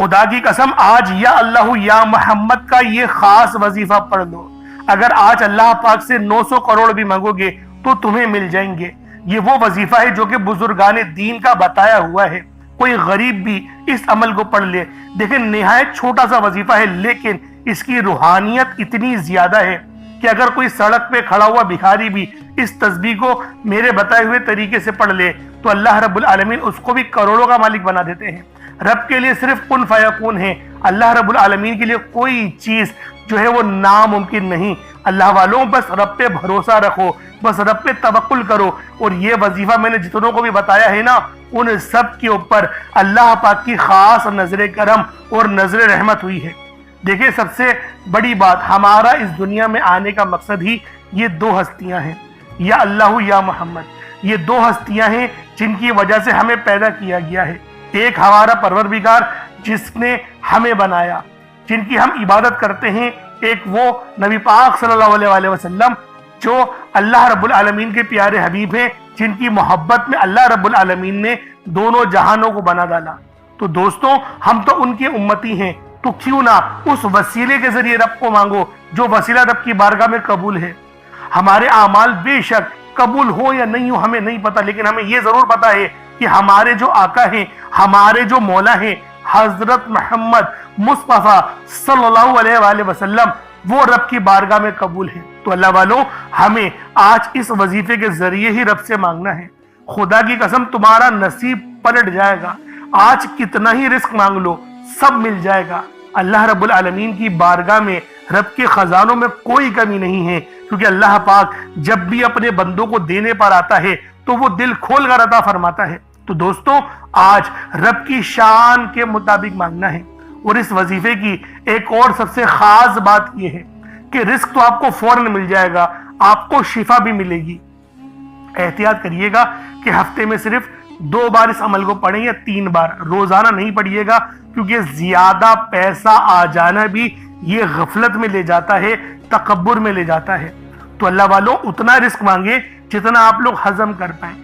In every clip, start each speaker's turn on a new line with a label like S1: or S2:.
S1: خدا کی قسم آج یا اللہ یا محمد کا یہ خاص وظیفہ پڑھ لو. اگر آج اللہ پاک سے 900 کروڑ بھی مانگو گے تو تمہیں مل جائیں گے. یہ وہ وظیفہ ہے جو کہ بزرگان دین کا بتایا ہوا ہے. کوئی غریب بھی اس عمل کو پڑھ لے. دیکھیں نہایت چھوٹا سا وظیفہ ہے لیکن اس کی روحانیت اتنی زیادہ ہے کہ اگر کوئی سڑک پہ کھڑا ہوا بھکاری بھی اس تسبیح کو میرے بتائے ہوئے طریقے سے پڑھ لے تو اللہ رب العالمین اس کو بھی کروڑوں کا مالک بنا دیتے ہیں. رب کے لیے صرف کن فیکون ہے. اللہ رب العالمین کے لیے کوئی چیز جو ہے وہ ناممکن نہیں. اللہ والوں بس رب پہ بھروسہ رکھو, بس رب پہ توکل کرو. اور یہ وظیفہ میں نے جتنوں کو بھی بتایا ہے نا ان سب کے اوپر اللہ پاک کی خاص نظر کرم اور نظر رحمت ہوئی ہے. دیکھیں سب سے بڑی بات, ہمارا اس دنیا میں آنے کا مقصد ہی یہ 2 ہستیاں ہیں, یا اللہ یا محمد. یہ 2 ہستیاں ہیں جن کی وجہ سے ہمیں پیدا کیا گیا ہے. ایک ہمارا پروردگار جس نے ہمیں بنایا, جن کی ہم عبادت کرتے ہیں. ایک وہ نبی پاک صلی اللہ علیہ وسلم جو اللہ رب العالمین کے پیارے حبیب ہیں, جن کی محبت میں اللہ رب العالمین نے دونوں جہانوں کو بنا ڈالا. تو دوستوں ہم تو ان کی امتی ہیں, تو کیوں نہ اس وسیلے کے ذریعے رب کو مانگو جو وسیلہ رب کی بارگاہ میں قبول ہے. ہمارے اعمال بے شک قبول ہو یا نہیں ہو ہمیں نہیں پتا, لیکن ہمیں یہ ضرور پتا ہے کہ ہمارے جو آقا ہیں, ہمارے جو مولا ہیں حضرت محمد مصطفیٰ صلی اللہ علیہ وآلہ وسلم, وہ رب کی بارگاہ میں قبول ہیں. تو اللہ والوں ہمیں آج اس وظیفے کے ذریعے ہی رب سے مانگنا ہے. خدا کی قسم تمہارا نصیب پلٹ جائے گا. آج کتنا ہی رزق مانگ لو سب مل جائے گا. اللہ رب العالمین کی بارگاہ میں رب کے خزانوں میں کوئی کمی نہیں ہے, کیونکہ اللہ پاک جب بھی اپنے بندوں کو دینے پر آتا ہے تو وہ دل کھول کر عطا فرماتا ہے. تو دوستوں آج رب کی شان کے مطابق مانگنا ہے. اور اس وظیفے کی ایک اور سب سے خاص بات یہ ہے کہ رزق تو آپ کو فوراً مل جائے گا, آپ کو شفا بھی ملے گی. احتیاط کریے گا کہ ہفتے میں صرف 2 بار اس عمل کو پڑھیں یا 3 بار, روزانہ نہیں پڑھیے گا, کیونکہ زیادہ پیسہ آ جانا بھی یہ غفلت میں لے جاتا ہے, تکبر میں لے جاتا ہے. تو اللہ والوں اتنا رزق مانگے جتنا آپ لوگ ہضم کر پائیں,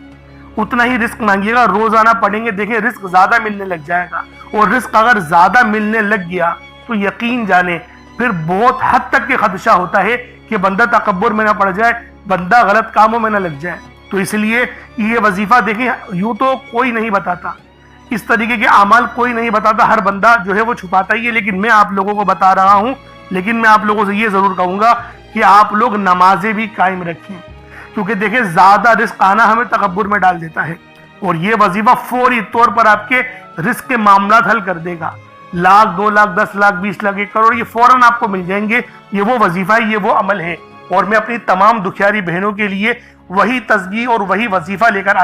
S1: اتنا ہی رزق مانگیے گا. روزانہ پڑھیں گے دیکھیں رزق زیادہ ملنے لگ جائے گا. اور رزق اگر زیادہ ملنے لگ گیا تو یقین جانیں پھر بہت حد تک کے خدشہ ہوتا ہے کہ بندہ تکبر میں نہ پڑ جائے, بندہ غلط کاموں میں نہ لگ جائے. تو اس لیے یہ وظیفہ دیکھیں یوں تو کوئی نہیں بتاتا, اس طریقے کے اعمال کوئی نہیں بتاتا, ہر بندہ جو ہے وہ چھپاتا ہی ہے. لیکن میں آپ لوگوں کو بتا رہا ہوں, لیکن میں آپ لوگوں سے یہ ضرور کہوں گا کہ آپ لوگ نمازیں بھی قائم رکھیں, کیونکہ دیکھیں زیادہ رزق آنا ہمیں تکبر میں ڈال دیتا ہے. اور یہ وظیفہ فوری طور پر آپ کے رزق کے معاملات حل کر دے گا. 1 لاکھ 2 لاکھ 10 لاکھ 20 لاکھ 1 کروڑ یہ فوراً آپ کو مل جائیں گے. یہ وہ وظیفہ ہے, یہ وہ عمل ہے. اور میں اپنی تمام دکھیاری بہنوں کے لیے وہی تسبیح اور وہی وظیفہ لے کر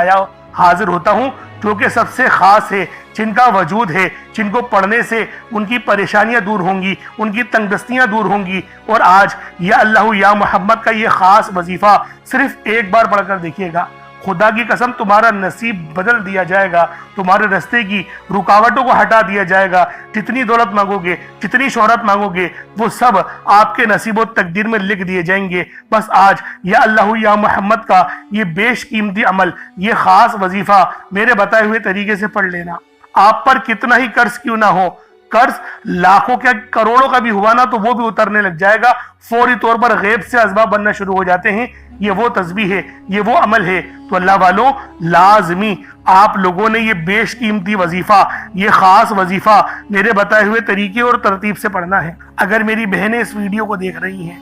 S1: حاضر ہوتا ہوں جو کہ سب سے خاص ہے, جن کا وجود ہے, جن کو پڑھنے سے ان کی پریشانیاں دور ہوں گی, ان کی تنگ دستیاں دور ہوں گی. اور آج یا اللہ یا محمد کا یہ خاص وظیفہ صرف 1 بار پڑھ کر دیکھیے گا, خدا کی قسم تمہارا نصیب بدل دیا جائے گا, تمہارے راستے کی رکاوٹوں کو ہٹا دیا جائے گا. جتنی دولت مانگو گے, جتنی شہرت مانگو گے, وہ سب آپ کے نصیب و تقدیر میں لکھ دیے جائیں گے. بس آج یا اللہ یا محمد کا یہ بیش قیمتی عمل, یہ خاص وظیفہ میرے بتائے ہوئے طریقے سے پڑھ لینا. آپ پر کتنا ہی قرض کیوں نہ ہو, قرض لاکھوں کے کروڑوں کا بھی ہوا نا تو وہ بھی اترنے لگ جائے گا. فوری طور پر غیب سے اسباب بننا شروع ہو جاتے ہیں. یہ وہ تسبیح ہے, یہ وہ عمل ہے. تو اللہ والوں لازمی آپ لوگوں نے یہ بیش قیمتی وظیفہ, یہ خاص وظیفہ میرے بتائے ہوئے طریقے اور ترتیب سے پڑھنا ہے. اگر میری بہنیں اس ویڈیو کو دیکھ رہی ہیں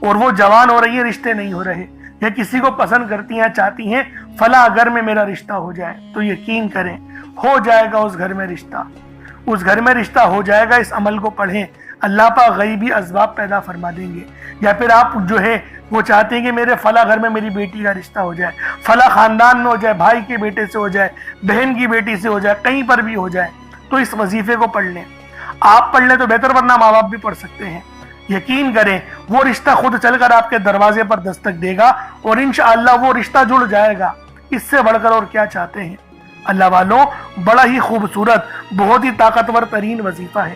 S1: اور وہ جوان ہو رہی ہیں, رشتے نہیں ہو رہے, یا کسی کو پسند کرتی ہیں, چاہتی ہیں فلاں گھر میں میرا رشتہ ہو جائے, تو یقین کریں ہو جائے گا اس گھر میں رشتہ, اس گھر میں رشتہ ہو جائے گا. اس عمل کو پڑھیں, اللہ پاک غیبی اسباب پیدا فرما دیں گے. یا پھر آپ جو ہے وہ چاہتے ہیں کہ میرے فلاں گھر میں میری بیٹی کا رشتہ ہو جائے, فلاں خاندان میں ہو جائے, بھائی کے بیٹے سے ہو جائے, بہن کی بیٹی سے ہو جائے, کہیں پر بھی ہو جائے, تو اس وظیفے کو پڑھ لیں. آپ پڑھ لیں تو بہتر, ورنہ ماں باپ بھی پڑھ سکتے ہیں. یقین کریں وہ رشتہ خود چل کر آپ کے دروازے پر دستک دے گا اور انشاءاللہ وہ رشتہ جڑ جائے گا. اس سے بڑھ کر اور کیا چاہتے ہیں. اللہ والوں بڑا ہی خوبصورت, بہت ہی طاقتور ترین وظیفہ ہے.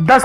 S1: 10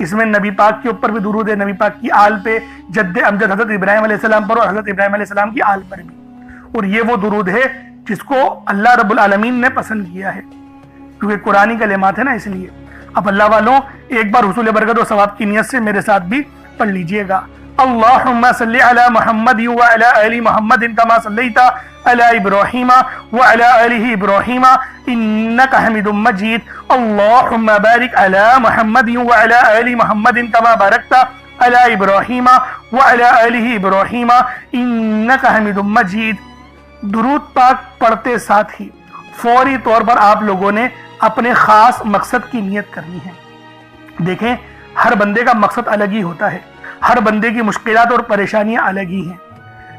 S1: اس میں نبی پاک کے اوپر بھی درود ہے، نبی پاک کی آل پہ، جد امجد حضرت ابراہیم علیہ السلام پر اور حضرت ابراہیم علیہ السلام کی آل پر بھی، اور یہ وہ درود ہے جس کو اللہ رب العالمین نے پسند کیا ہے، کیونکہ قرآنی کلمات ہے نا، اس لیے۔ اب اللہ والوں ایک بار حصول برکت و ثواب کی نیت سے میرے ساتھ بھی پڑھ لیجئے گا۔ اللہم صلی علی محمد وعلی آل محمد کما صلیت علی ابراہیم وعلی آل ابراہیم انک حمید مجید۔ اللہم بارک علی محمد وعلی آل محمد کما بارکت علی ابراہیم وعلی آل ابراہیم انک حمید مجید۔ درود پاک پڑھتے ساتھ ہی فوری طور پر آپ لوگوں نے اپنے خاص مقصد کی نیت کرنی ہے۔ دیکھیں ہر بندے کا مقصد الگ ہی ہوتا ہے، ہر بندے کی مشکلات اور پریشانیاں الگ ہی ہیں،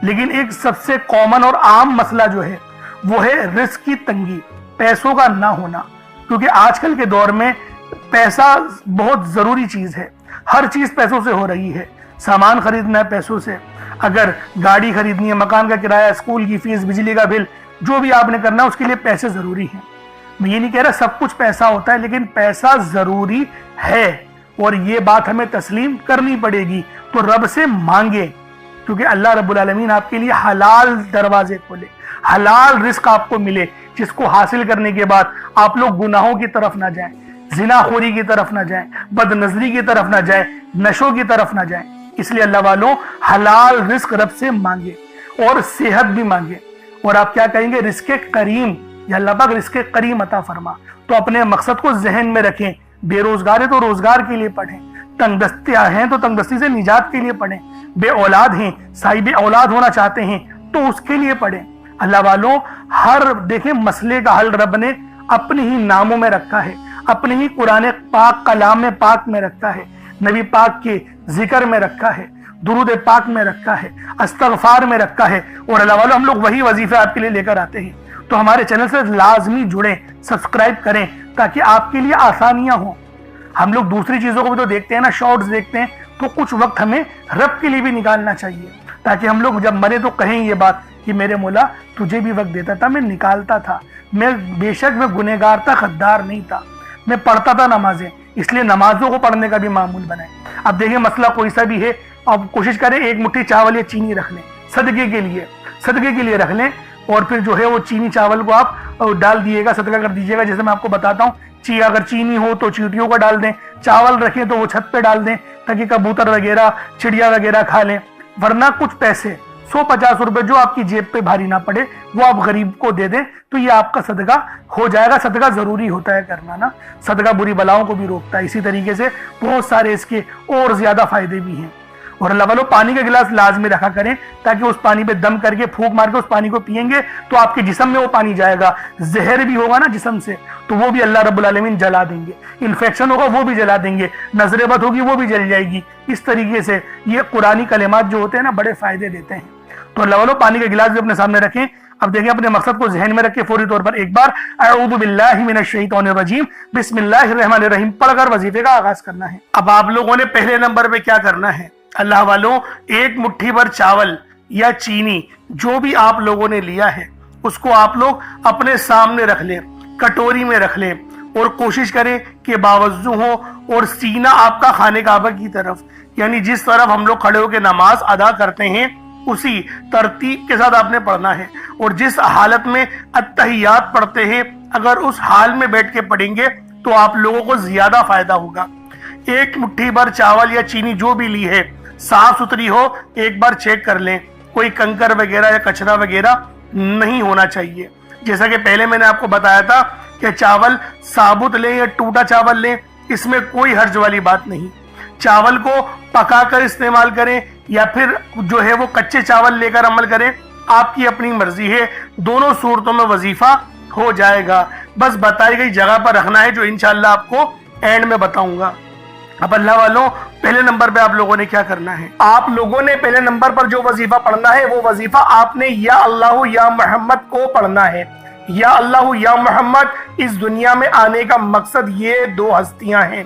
S1: لیکن ایک سب سے کامن اور عام مسئلہ جو ہے وہ ہے رزق کی تنگی، پیسوں کا نہ ہونا، کیونکہ آج کل کے دور میں پیسہ بہت ضروری چیز ہے، ہر چیز پیسوں سے ہو رہی ہے، سامان خریدنا ہے پیسوں سے، اگر گاڑی خریدنی ہے، مکان کا کرایہ، اسکول کی فیس، بجلی کا بل، جو بھی آپ نے کرنا ہے اس کے لیے پیسے ضروری ہیں۔ میں یہ نہیں کہہ رہا سب کچھ پیسہ ہوتا ہے، لیکن پیسہ ضروری ہے اور یہ بات ہمیں تسلیم کرنی پڑے گی، تو رب سے مانگے، کیونکہ اللہ رب العالمین آپ کے لیے حلال دروازے کھولے، حلال رزق آپ کو ملے، جس کو حاصل کرنے کے بعد آپ لوگ گناہوں کی طرف نہ جائیں، زنا خوری کی طرف نہ جائیں، بد نظری کی طرف نہ جائیں، نشوں کی طرف نہ جائیں۔ اس لیے اللہ والوں حلال رزق رب سے مانگے اور صحت بھی مانگے، اور آپ کیا کہیں گے؟ رزق کریم، یا اللہ پاک رزق کریم عطا فرما۔ تو اپنے مقصد کو ذہن میں رکھیں، بے روزگار ہے تو روزگار کے لیے پڑھیں، تنگ دستیاں ہیں تو تنگ دستی سے نجات کے لیے پڑھیں، بے اولاد ہیں، صاحب اولاد ہونا چاہتے ہیں تو اس کے لیے پڑھیں۔ اللہ والوں ہر دیکھیں مسئلے کا حل رب نے اپنے ہی ناموں میں رکھا ہے، اپنے ہی قرآن پاک کلام پاک میں رکھا ہے، نبی پاک کے ذکر میں رکھا ہے، درود پاک میں رکھا ہے، استغفار میں رکھا ہے، اور اللہ والوں ہم لوگ وہی وظیفے آپ کے لیے لے کر آتے ہیں۔ تو ہمارے چینل سے لازمی جڑیں، سبسکرائب کریں تاکہ آپ کے لیے آسانیاں ہوں۔ ہم لوگ دوسری چیزوں کو بھی تو دیکھتے ہیں نا، شارٹس دیکھتے ہیں، تو کچھ وقت ہمیں رب کے لیے بھی نکالنا چاہیے، تاکہ ہم لوگ جب مرے تو کہیں یہ بات کہ میرے مولا تجھے بھی وقت دیتا تھا، میں نکالتا تھا، میں بے شک میں گنہگار تھا، غدار نہیں تھا، میں پڑھتا تھا نمازیں، اس لیے نمازوں کو پڑھنے کا بھی معمول بنائیں۔ اب دیکھیں مسئلہ کوئی سا بھی ہے، اب کوشش کریں ایک مٹھی چاول یا چینی رکھ لیں، صدقے کے لیے رکھ لیں، اور پھر جو ہے وہ چینی چاول کو آپ ڈال دیے گا، صدقہ کر دیجیے گا۔ جیسے میں آپ کو بتاتا ہوں، اگر چینی ہو تو چیونٹیوں کو ڈال دیں، چاول رکھیں تو وہ چھت پہ ڈال دیں تاکہ کبوتر وغیرہ چڑیا وغیرہ کھا لیں، ورنہ کچھ پیسے 150 روپے جو آپ کی جیب پہ بھاری نہ پڑے وہ آپ غریب کو دے دیں، تو یہ آپ کا صدقہ ہو جائے گا۔ صدقہ ضروری ہوتا ہے کرنا نا، صدقہ بری بلاؤں کو بھی روکتا ہے، اسی طریقے سے بہت سارے اس کے اور زیادہ فائدے بھی ہیں۔ اور اللہ والوں پانی کا گلاس لازمی رکھا کریں، تاکہ اس پانی پہ دم کر کے پھونک مار کے اس پانی کو پیئیں گے تو آپ کے جسم میں وہ پانی جائے گا، زہر بھی ہوگا نا جسم سے تو وہ بھی اللہ رب العالمین جلا دیں گے، انفیکشن ہوگا وہ بھی جلا دیں گے، نظر بد ہوگی وہ بھی جل جائے گی۔ اس طریقے سے یہ قرآنی کلمات جو ہوتے ہیں نا بڑے فائدے دیتے ہیں۔ تو اللہ والوں پانی کا گلاس بھی اپنے سامنے رکھیں۔ اب دیکھیں اپنے مقصد کو ذہن میں رکھ کے فوری طور پر ایک بار اعوذ باللہ من الشیطان الرجیم بسم اللہ الرحمن الرحیم پڑھ کر وظیفے کا آغاز کرنا ہے۔ اب آپ لوگوں نے پہلے نمبر پہ کیا کرنا ہے؟ اللہ والوں ایک مٹھی بھر چاول یا چینی جو بھی آپ لوگوں نے لیا ہے اس کو آپ لوگ اپنے سامنے رکھ لیں، کٹوری میں رکھ لیں، اور کوشش کریں کہ باوضو ہو اور سینہ آپ کا خانہ کعبہ کی طرف، یعنی جس طرف ہم لوگ کھڑے ہو کے نماز ادا کرتے ہیں اسی ترتیب کے ساتھ آپ نے پڑھنا ہے۔ اور جس حالت میں اتحیات پڑھتے ہیں اگر اس حال میں بیٹھ کے پڑھیں گے تو آپ لوگوں کو زیادہ فائدہ ہوگا۔ ایک مٹھی بھر چاول یا چینی جو بھی لی ہے صاف ستھری ہو، ایک بار چیک کر لیں، کوئی کنکر وغیرہ یا کچرا وغیرہ نہیں ہونا چاہیے۔ جیسا کہ پہلے میں نے آپ کو بتایا تھا کہ چاول ثابت لیں یا ٹوٹا چاول لیں، اس میں کوئی حرج والی بات نہیں۔ چاول کو پکا کر استعمال کریں یا پھر جو ہے وہ کچے چاول لے کر عمل کریں، آپ کی اپنی مرضی ہے، دونوں صورتوں میں وظیفہ ہو جائے گا۔ بس بتائی گئی جگہ پر رکھنا ہے جو انشاءاللہ آپ کو اینڈ میں بتاؤں گا۔ اب اللہ والوں پہلے نمبر پہ آپ لوگوں نے کیا کرنا ہے؟ آپ لوگوں نے پہلے نمبر پر جو وظیفہ پڑھنا ہے وہ وظیفہ آپ نے یا اللہ یا محمد کو پڑھنا ہے۔ یا اللہ یا محمد اس دنیا میں آنے کا مقصد یہ دو ہستیاں ہیں،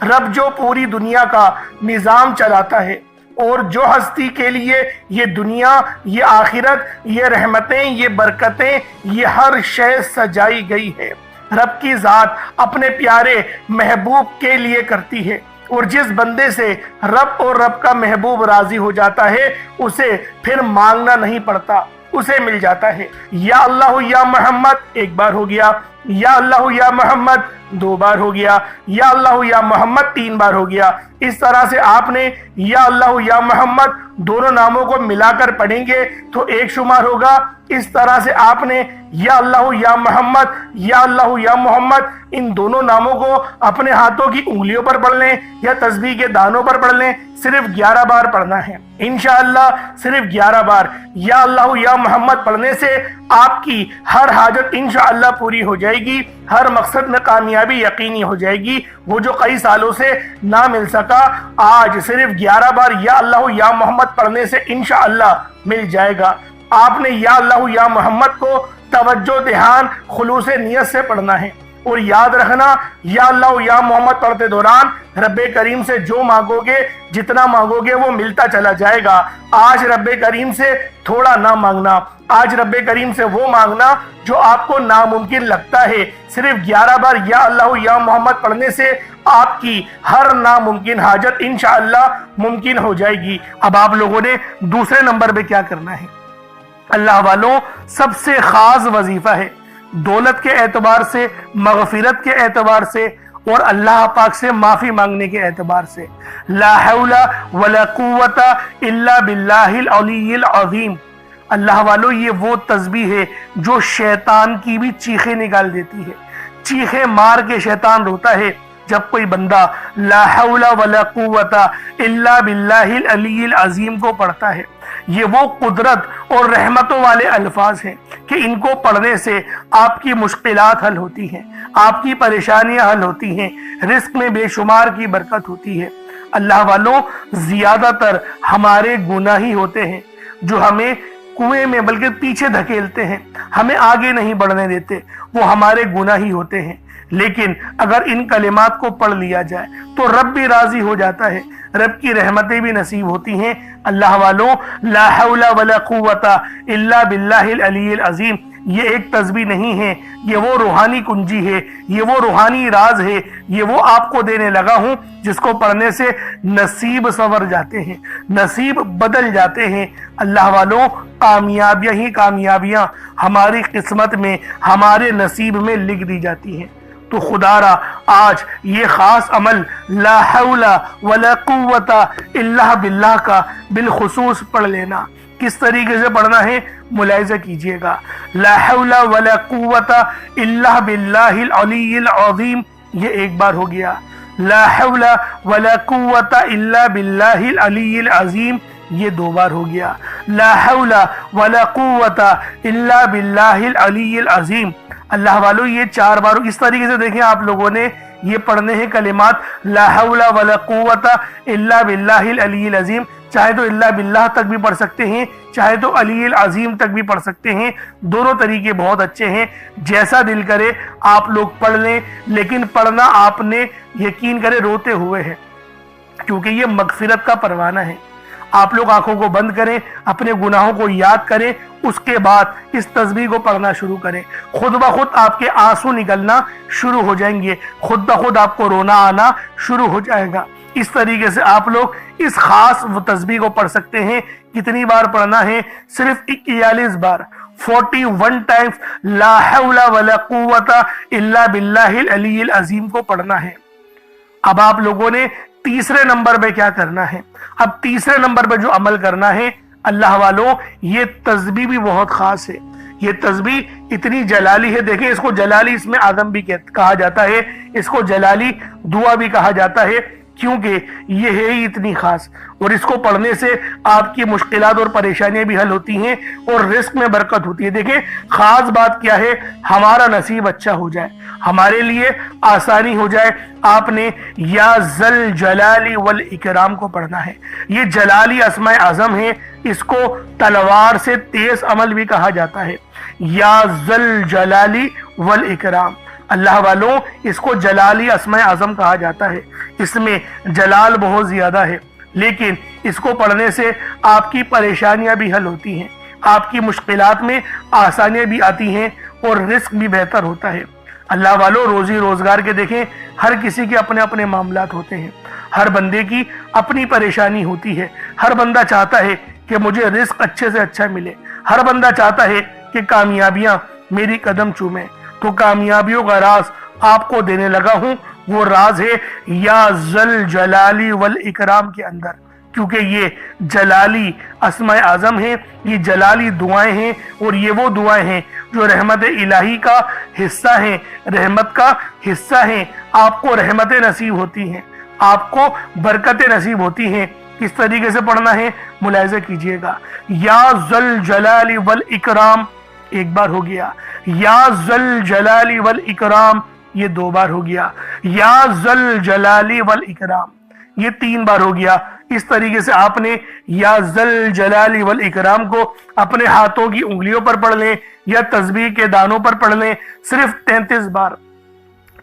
S1: رب جو پوری دنیا کا نظام چلاتا ہے اور جو ہستی کے لیے یہ دنیا، یہ آخرت، یہ رحمتیں، یہ برکتیں، یہ ہر شے سجائی گئی ہے، رب کی ذات اپنے پیارے محبوب کے لیے کرتی ہے۔ اور جس بندے سے رب اور رب کا محبوب راضی ہو جاتا ہے اسے پھر مانگنا نہیں پڑتا، اسے مل جاتا ہے۔ یا اللہ یا محمد ایک بار ہو گیا، یا اللہ یا محمد دو بار ہو گیا، یا اللہ یا محمد تین بار ہو گیا۔ اس طرح سے آپ نے یا اللہ یا محمد دونوں ناموں کو ملا کر پڑھیں گے تو ایک شمار ہوگا۔ اس طرح سے آپ نے یا اللہ یا محمد یا اللہ یا محمد ان دونوں ناموں کو اپنے ہاتھوں کی انگلیوں پر پڑھ لیں یا تسبیح کے دانوں پر پڑھ لیں، صرف 11 بار پڑھنا ہے انشاءاللہ، صرف 11 بار یا اللہ یا محمد پڑھنے سے آپ کی ہر حاجت انشاءاللہ پوری ہو جائے گی، ہر مقصد میں کامیابی یقینی ہو جائے گی۔ وہ جو کئی سالوں سے نہ مل سکا آج صرف 11 بار یا اللہ یا محمد پڑھنے سے انشاءاللہ مل جائے گا۔ آپ نے یا اللہ یا محمد کو توجہ دھیان خلوص نیت سے پڑھنا ہے، اور یاد رکھنا یا اللہ یا محمد پڑھتے دوران رب کریم سے جو مانگو گے، جتنا مانگو گے وہ ملتا چلا جائے گا۔ آج رب کریم سے تھوڑا نہ مانگنا، آج رب کریم سے وہ مانگنا جو آپ کو ناممکن لگتا ہے۔ صرف 11 بار یا اللہ یا محمد پڑھنے سے آپ کی ہر ناممکن حاجت انشاءاللہ ممکن ہو جائے گی۔ اب آپ لوگوں نے دوسرے نمبر پہ کیا کرنا ہے؟ اللہ والوں، سب سے خاص وظیفہ ہے دولت کے اعتبار سے، مغفرت کے اعتبار سے، اور اللہ پاک سے معافی مانگنے کے اعتبار سے، لا حول ولا قوت الا باللہ العلی العظیم۔ اللہ والوں، یہ وہ تسبیح ہے جو شیطان کی بھی چیخیں نکال دیتی ہے۔ چیخیں مار کے شیطان روتا ہے جب کوئی بندہ لا حول ولا قوت الا باللہ العلی العظیم کو پڑھتا ہے۔ یہ وہ قدرت اور رحمتوں والے الفاظ ہیں کہ ان کو پڑھنے سے آپ کی مشکلات حل ہوتی ہیں، آپ کی پریشانیاں حل ہوتی ہیں، رزق میں بے شمار کی برکت ہوتی ہے۔ اللہ والوں، زیادہ تر ہمارے گناہ ہی ہوتے ہیں جو ہمیں کنویں میں بلکہ پیچھے دھکیلتے ہیں، ہمیں آگے نہیں بڑھنے دیتے، وہ ہمارے گناہ ہی ہوتے ہیں۔ لیکن اگر ان کلمات کو پڑھ لیا جائے تو رب بھی راضی ہو جاتا ہے، رب کی رحمتیں بھی نصیب ہوتی ہیں۔ اللہ والوں، لا حول ولا قوت الا باللہ العلی العظیم یہ ایک تسبیح نہیں ہے، یہ وہ روحانی کنجی ہے، یہ وہ روحانی راز ہے، یہ وہ آپ کو دینے لگا ہوں جس کو پڑھنے سے نصیب سنور جاتے ہیں، نصیب بدل جاتے ہیں۔ اللہ والوں، کامیابیاں ہی کامیابیاں ہماری قسمت میں، ہمارے نصیب میں لکھ دی جاتی ہیں۔ تو خدا را آج یہ خاص عمل لا حول ولا قوت الا باللہ کا بالخصوص پڑھ لینا۔ کس طریقے سے پڑھنا ہے ملاحظہ کیجئے گا۔ لا حول ولا قوت الا باللہ العلی العظیم یہ ایک بار ہو گیا، لا حول ولا قوت الا باللہ العلی العظیم یہ دو بار ہو گیا، لا حول ولا قوت الا باللہ العلی العظیم۔ اللہ والو، یہ 4 بار اس طریقے سے دیکھیں آپ لوگوں نے یہ پڑھنے ہیں کلمات لا حول ولا قوت الا باللہ العلی العظیم۔ چاہے تو الا باللہ تک بھی پڑھ سکتے ہیں، چاہے تو علی العظیم تک بھی پڑھ سکتے ہیں، دونوں طریقے بہت اچھے ہیں، جیسا دل کرے آپ لوگ پڑھ لیں، لیکن پڑھنا آپ نے یقین کرے روتے ہوئے ہے، کیونکہ یہ مغفرت کا پروانہ ہے۔ آپ لوگ آنکھوں کو بند کریں، اپنے گناہوں کو یاد کریں، اس کے بعد اس تسبیح کو پڑھنا شروع کریں، خود بخود آپ کے آنسو نکلنا شروع ہو جائیں گے، خود بخود آپ کو رونا آنا شروع ہو جائے گا۔ اس طریقے سے آپ لوگ اس خاص تسبیح کو پڑھ سکتے ہیں۔ کتنی بار پڑھنا ہے؟ صرف 41 بار، 41 ٹائمز لا حول ولا قوت الا باللہ العلی العظیم کو پڑھنا ہے۔ اب آپ لوگوں نے تیسرے نمبر پہ کیا کرنا ہے؟ اب تیسرے نمبر پہ جو عمل کرنا ہے اللہ والوں، یہ تسبیح بھی بہت خاص ہے۔ یہ تسبیح اتنی جلالی ہے، دیکھیں اس کو جلالی اسم اعظم بھی کہا جاتا ہے، اس کو جلالی دعا بھی کہا جاتا ہے، کیونکہ یہ ہے ہی اتنی خاص، اور اس کو پڑھنے سے آپ کی مشکلات اور پریشانیاں بھی حل ہوتی ہیں اور رزق میں برکت ہوتی ہے۔ دیکھیں خاص بات کیا ہے، ہمارا نصیب اچھا ہو جائے، ہمارے لیے آسانی ہو جائے، آپ نے یا ذل جلالی والاکرام کو پڑھنا ہے۔ یہ جلالی اسماء اعظم ہے، اس کو تلوار سے تیز عمل بھی کہا جاتا ہے، یا ذل جلالی والاکرام۔ اللہ والوں، اس کو جلالی اسماء اعظم کہا جاتا ہے، اس میں جلال بہت زیادہ ہے، لیکن اس کو پڑھنے سے آپ کی پریشانیاں بھی حل ہوتی ہیں، آپ کی مشکلات میں آسانیاں بھی آتی ہیں اور رزق بھی بہتر ہوتا ہے۔ اللہ والوں روزی روزگار کے دیکھیں ہر کسی کے اپنے اپنے معاملات ہوتے ہیں، ہر بندے کی اپنی پریشانی ہوتی ہے، ہر بندہ چاہتا ہے کہ مجھے رزق اچھے سے اچھا ملے، ہر بندہ چاہتا ہے کہ کامیابیاں میری قدم چومیں۔ تو کامیابیوں کا راز آپ کو دینے لگا ہوں، وہ راز ہے یا ذل جلالی والاکرام کے اندر، کیونکہ یہ جلالی اسماء اعظم ہیں، یہ جلالی دعائیں ہیں، اور یہ وہ دعائیں ہیں جو رحمت الہی کا حصہ ہیں، رحمت کا حصہ ہیں۔ آپ کو رحمتیں نصیب ہوتی ہیں، آپ کو برکتیں نصیب ہوتی ہیں۔ کس طریقے سے پڑھنا ہے ملاحظہ کیجئے گا۔ یا ذل جلال والاکرام ایک بار ہو گیا، یا ذل جلال والاکرام یہ 2 بار ہو گیا، یا ذل جلال والاکرام یہ 3 بار ہو گیا۔ اس طریقے سے آپ نے یا ذل جلال والاکرام کو اپنے ہاتھوں کی انگلیوں پر پڑھ لیں یا تسبیح کے دانوں پر پڑھ لیں، صرف 33 بار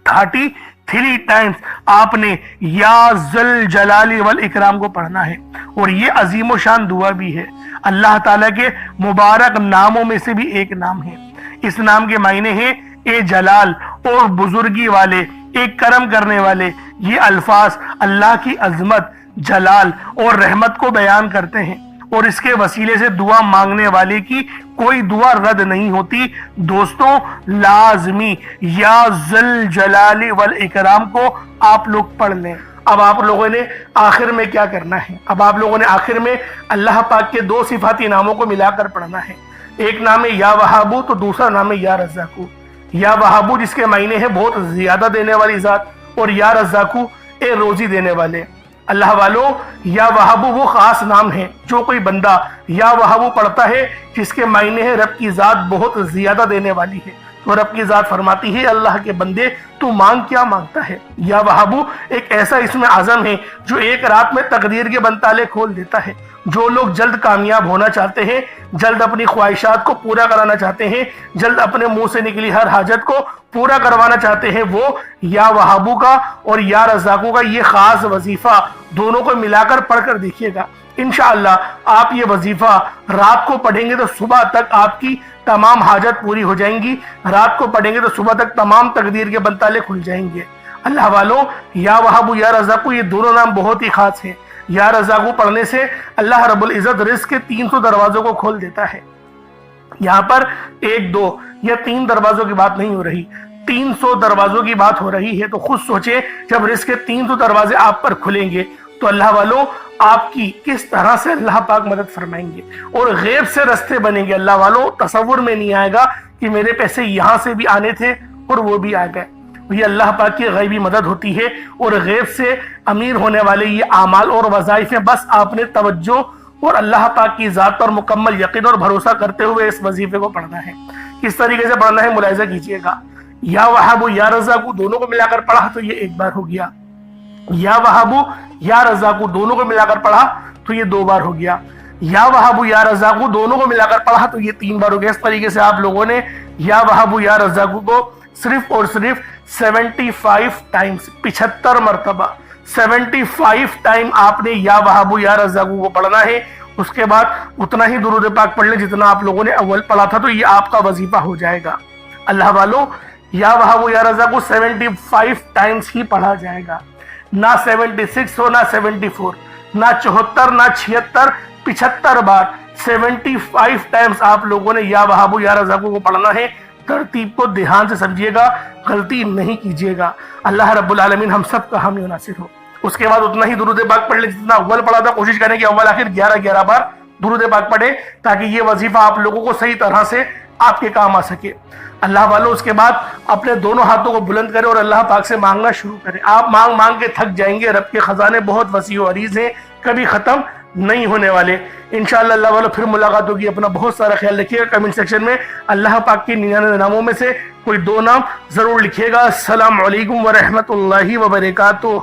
S1: 33 ٹائمز آپ نے یا ذل جلال والاکرام کو پڑھنا ہے، اور یہ عظیم و شان دعا بھی ہے۔ اللہ تعالیٰ کے مبارک ناموں میں سے بھی ایک نام ہے، اس نام کے معنی ہیں اے جلال اور بزرگی والے، ایک کرم کرنے والے۔ یہ الفاظ اللہ کی عظمت، جلال اور رحمت کو بیان کرتے ہیں، اور اس کے وسیلے سے دعا مانگنے والے کی کوئی دعا رد نہیں ہوتی۔ دوستوں لازمی یا ذل جلال والاکرام کو آپ لوگ پڑھ لیں۔ اب آپ لوگوں نے آخر میں کیا کرنا ہے؟ اب آپ لوگوں نے آخر میں اللہ پاک کے 2 صفاتی ناموں کو ملا کر پڑھنا ہے۔ ایک نام ہے یا وہابو، تو دوسرا نام ہے یا رزاقو۔ یا وہابو جس کے معنی ہے بہت زیادہ دینے والی ذات، اور یا رزاقو اے روزی دینے والے۔ اللہ والوں یا وہابو وہ خاص نام ہے، جو کوئی بندہ یا وہابو پڑھتا ہے جس کے معنی ہے رب کی ذات بہت زیادہ دینے والی ہے، تو رب کی ذات فرماتی ہے اللہ کے بندے تو مانگ کیا مانگتا ہے۔ یا وہابو ایک ایسا اسم اعظم ہے جو ایک رات میں تقدیر کے بنتالے کھول دیتا ہے۔ جو لوگ جلد کامیاب ہونا چاہتے ہیں، جلد اپنی خواہشات کو پورا کرانا چاہتے ہیں، جلد اپنے منہ سے نکلی ہر حاجت کو پورا کروانا چاہتے ہیں، وہ یا وہابو کا اور یا رزاقو کا یہ خاص وظیفہ دونوں کو ملا کر پڑھ کر دیکھیے گا۔ انشاءاللہ آپ یہ وظیفہ رات کو پڑھیں گے تو صبح تک آپ کی تمام حاجت پوری ہو جائیں گی، رات کو پڑھیں گے تو صبح تک تمام تقدیر کے بنتالے کھل جائیں گے۔ اللہ والوں یا وہابو یا رزاقو یہ دونوں نام بہت ہی خاص ہیں۔ یا رزاقو پڑھنے سے اللہ رب العزت رزق کے 300 دروازوں کو کھول دیتا ہے۔ یہاں پر 1 2 یا 3 دروازوں کی بات نہیں ہو رہی، 300 دروازوں کی بات ہو رہی ہے۔ تو خود سوچیں جب رزق کے 300 دروازے آپ پر کھلیں گے تو اللہ والوں آپ کی کس طرح سے اللہ پاک مدد فرمائیں گے، اور غیب سے رستے بنیں گے۔ اللہ والوں تصور میں نہیں آئے گا کہ میرے پیسے یہاں سے بھی آنے تھے اور وہ بھی آ گئے۔ یہ اللہ پاک کی غیبی مدد ہوتی ہے، اور غیب سے امیر ہونے والے یہ اعمال اور وظائف ہیں۔ بس آپ نے توجہ اور اللہ پاک کی ذات پر مکمل یقین اور بھروسہ کرتے ہوئے اس وظیفے کو پڑھنا ہے۔ کس طریقے سے پڑھنا ہے ملاحظہ کیجئے گا۔ یا وہابو یا رزاقو دونوں کو ملا کر پڑھا تو یہ 1 بار ہو گیا، یا وہابو یا رزاقو دونوں کو ملا کر پڑھا تو یہ 2 بار ہو گیا، یا وہابو یا رزاقو دونوں کو ملا کر پڑھا تو یہ 3 بار ہو گیا۔ اس طریقے سے آپ لوگوں نے یا وہابو یا رزاقو کو صرف اور صرف 75 ٹائمز 75 مرتبہ 75 ٹائم آپ نے یا وہابو یا رزاقو کو پڑھنا ہے۔ اس کے بعد اتنا ہی درود پاک پڑھ لیں جتنا آپ لوگوں نے اول پڑھا تھا، تو یہ آپ کا وظیفہ ہو جائے گا۔ اللہ والوں یا وہابو یا رزاقو 75 ٹائمز ہی پڑھا جائے گا، نہ 76 ہو، نہ 74، نہ 74، نہ 76، 75 بار 75 ٹائمز آپ لوگوں نے یا وہابو یا رزاقو کو پڑھنا ہے۔ ترتیب کو دھیان سے سمجھیے گا، غلطی نہیں کیجیے گا۔ اللہ رب العالمین ہم سب کا حامی و ناصر ہو۔ اس کے بعد اتنا ہی درود پاک پڑھ لیں جتنا اول پڑھا تھا۔ کوشش کریں کہ اول آخر 11 بار درود پاک پڑھیں تاکہ یہ وظیفہ آپ لوگوں کو صحیح طرح سے آپ کے کام آ سکے۔ اللہ والوں اس کے بعد اپنے دونوں ہاتھوں کو بلند کریں اور اللہ پاک سے مانگنا شروع کریں۔ آپ مانگ مانگ کے تھک جائیں گے، رب کے خزانے بہت وسیع و عریض ہیں، کبھی ختم نہیں ہونے والے۔ انشاءاللہ اللہ والوں پھر ملاقات ہوگی۔ اپنا بہت سارا خیال رکھیے گا۔ کمنٹ سیکشن میں اللہ پاک کے 99 ناموں میں سے کوئی 2 نام ضرور لکھیے گا۔ السلام علیکم ورحمۃ اللہ وبرکاتہ۔